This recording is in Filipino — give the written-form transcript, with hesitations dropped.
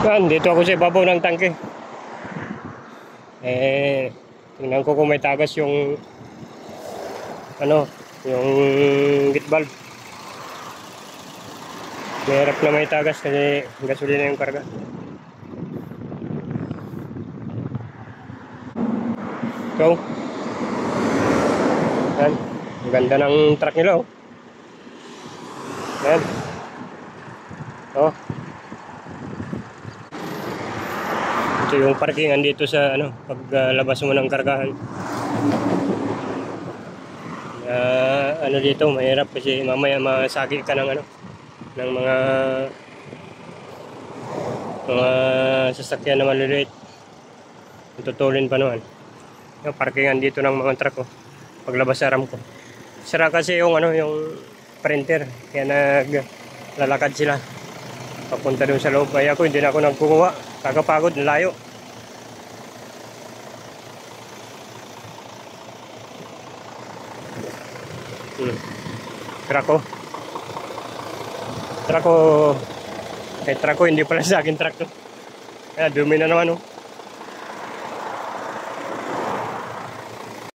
Yan, dito ako sa ibabaw ng tangke. Tingnan ko kung may tagas yung yung gate valve. Mahirap na may tagas kasi gasolina yung karga. So, yan. Ang ganda ng truck nila, oh. Yan. Oh. Ito yung parkingan dito sa paglabas mo ng kargahan. Dito mahirap kasi mamaya masagi ka ng mga sasakyan na maliliit. Tutulin pa naman. Yung parkingan dito ng mga truck, oh. Paglabas sa ramp ko. Sira kasi yung yung printer, kaya naglalakad sila papunta doon sa loob. Kaya ako hindi na ako nagkukuha, kakapagod, layo. Truck ko hindi pala sa akin truck to. Kaya dumi na naman, oh.